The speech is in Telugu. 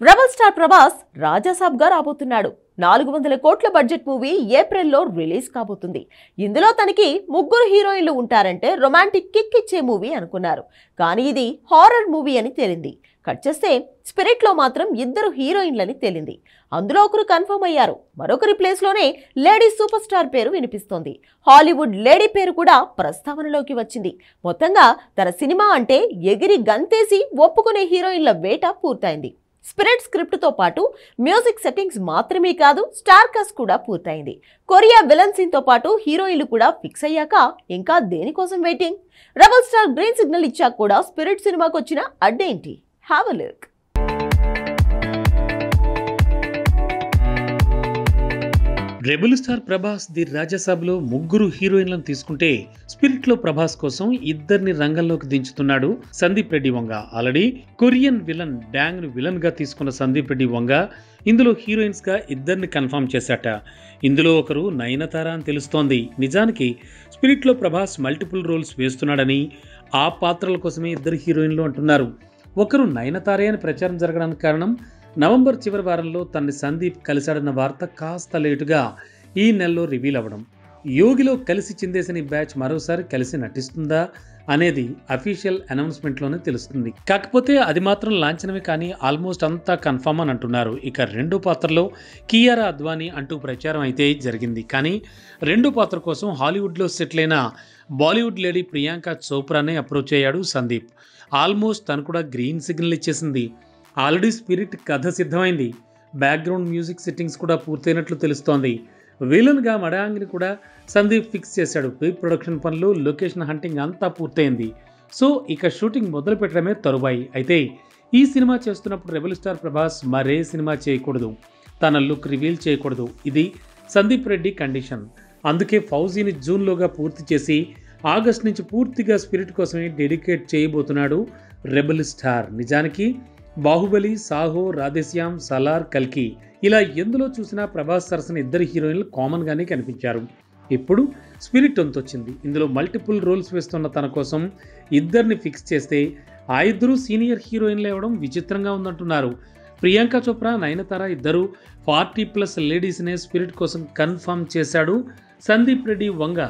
రెబల్ స్టార్ ప్రభాస్ రాజాసాబ్ గా రాబోతున్నాడు. 400 కోట్ల బడ్జెట్ మూవీ ఏప్రిల్లో రిలీజ్ కాబోతుంది. ఇందులో తనకి ముగ్గురు హీరోయిన్లు ఉంటారంటే రొమాంటిక్ కిక్ ఇచ్చే మూవీ అనుకున్నారు. కానీ ఇది హారర్ మూవీ అని తేలింది. కట్ చేస్తే స్పిరిట్ లో మాత్రం 2 హీరోయిన్లని తేలింది. అందులో ఒకరు కన్ఫర్మ్ అయ్యారు. మరొకరి ప్లేస్ లోనే లేడీ సూపర్ స్టార్ పేరు వినిపిస్తోంది. హాలీవుడ్ లేడీ పేరు కూడా ప్రస్తావనలోకి వచ్చింది. మొత్తంగా తన సినిమా అంటే ఎగిరి గంతేసి ఒప్పుకునే హీరోయిన్ల వేట పూర్తయింది. స్పిరిట్ స్క్రిప్ట్ తో పాటు మ్యూజిక్ సెట్టింగ్స్ మాత్రమే కాదు, స్టార్ కాస్ట్ కూడా పూర్తయింది. కొరియా విలన్ సీన్ తో పాటు హీరోయిన్లు కూడా ఫిక్స్ అయ్యాక ఇంకా దేనికోసం waiting? Rebel star green signal ఇచ్చాక కూడా స్పిరిట్ సినిమాకి వచ్చిన అడ్డేంటి? Have a look. Rebel star Prabhas the రాజాసాబ్లో ముగ్గురు హీరోయిన్లను తీసుకుంటే స్పిరిట్ లో ప్రభాస్ కోసం 2 రంగంలోకి దించుతున్నాడు Sandeep Reddy Vanga. Already Korean villain Dong ను విలన్ గా తీసుకున్న సందీప్ రెడ్డి వంగ ఇందులో హీరోయిన్స్ గా 2 కన్ఫర్మ్ చేశాట. ఇందులో ఒకరు నయనతార అని తెలుస్తోంది. నిజానికి స్పిరిట్ లో ప్రభాస్ మల్టిపుల్ రోల్స్ వేస్తున్నాడని, ఆ పాత్రల కోసమే 2 హీరోయిన్లు అంటున్నారు. ఒకరు నయనతారే అని ప్రచారం జరగడానికి కారణం నవంబర్ చివరి వారంలో తనని సందీప్ కలిశాడన్న వార్త కాస్త లేటుగా ఈ నెలలో రివీల్ అవ్వడం. యోగిలో కలిసి చిందేసిన బ్యాచ్ మరోసారి కలిసి నటిస్తుందా అనేది అఫీషియల్ అనౌన్స్మెంట్లోనే తెలుస్తుంది. కాకపోతే అది మాత్రం లాంఛనమే, కానీ ఆల్మోస్ట్ అంతా కన్ఫర్మ్ అని అంటున్నారు. ఇక 2 పాత్రలో కియారా అద్వానీ అంటూ ప్రచారం అయితే జరిగింది. కానీ 2 పాత్ర కోసం హాలీవుడ్లో సెటిల్ అయిన బాలీవుడ్ లేడీ ప్రియాంక చోప్రానే అప్రోచ్ అయ్యాడు సందీప్. ఆల్మోస్ట్ తను కూడా గ్రీన్ సిగ్నల్ ఇచ్చేసింది. ఆల్రెడీ స్పిరిట్ కథ సిద్ధమైంది. బ్యాక్గ్రౌండ్ మ్యూజిక్ సెట్టింగ్స్ కూడా పూర్తయినట్లు తెలుస్తోంది. విలన్గా మడాంగ్ని కూడా సందీప్ ఫిక్స్ చేశాడు. ప్రీ ప్రొడక్షన్ పనులు, లొకేషన్ హంటింగ్ అంతా పూర్తయింది. సో ఇక షూటింగ్ మొదలు పెట్టడమే తరువాయి. అయితే ఈ సినిమా చేస్తున్నప్పుడు రెబల్ స్టార్ ప్రభాస్ మరే సినిమా చేయకూడదు, తన లుక్ రివీల్ చేయకూడదు. ఇది సందీప్ రెడ్డి కండిషన్. అందుకే ఫౌజీని జూన్లోగా పూర్తి చేసి ఆగస్ట్ నుంచి పూర్తిగా స్పిరిట్ కోసమే డెడికేట్ చేయబోతున్నాడు రెబల్ స్టార్. నిజానికి బాహుబలి, సాహో, రాధేశ్యామ్, సలార్, కల్కి ఇలా ఎందులో చూసినా ప్రభాస్ సరసన 2 హీరోయిన్లు కామన్ గానే కనిపించారు. ఇప్పుడు స్పిరిట్ వంతొచ్చింది. ఇందులో మల్టిపుల్ రోల్స్ వేస్తున్న తన కోసం 2 ఫిక్స్ చేస్తే ఆ 2 సీనియర్ హీరోయిన్లు ఇవ్వడం విచిత్రంగా ఉందంటున్నారు. ప్రియాంక చోప్రా, నయనతార 2 40+ లేడీస్నే స్పిరిట్ కోసం కన్ఫర్మ్ చేశాడు సందీప్ రెడ్డి వంగ.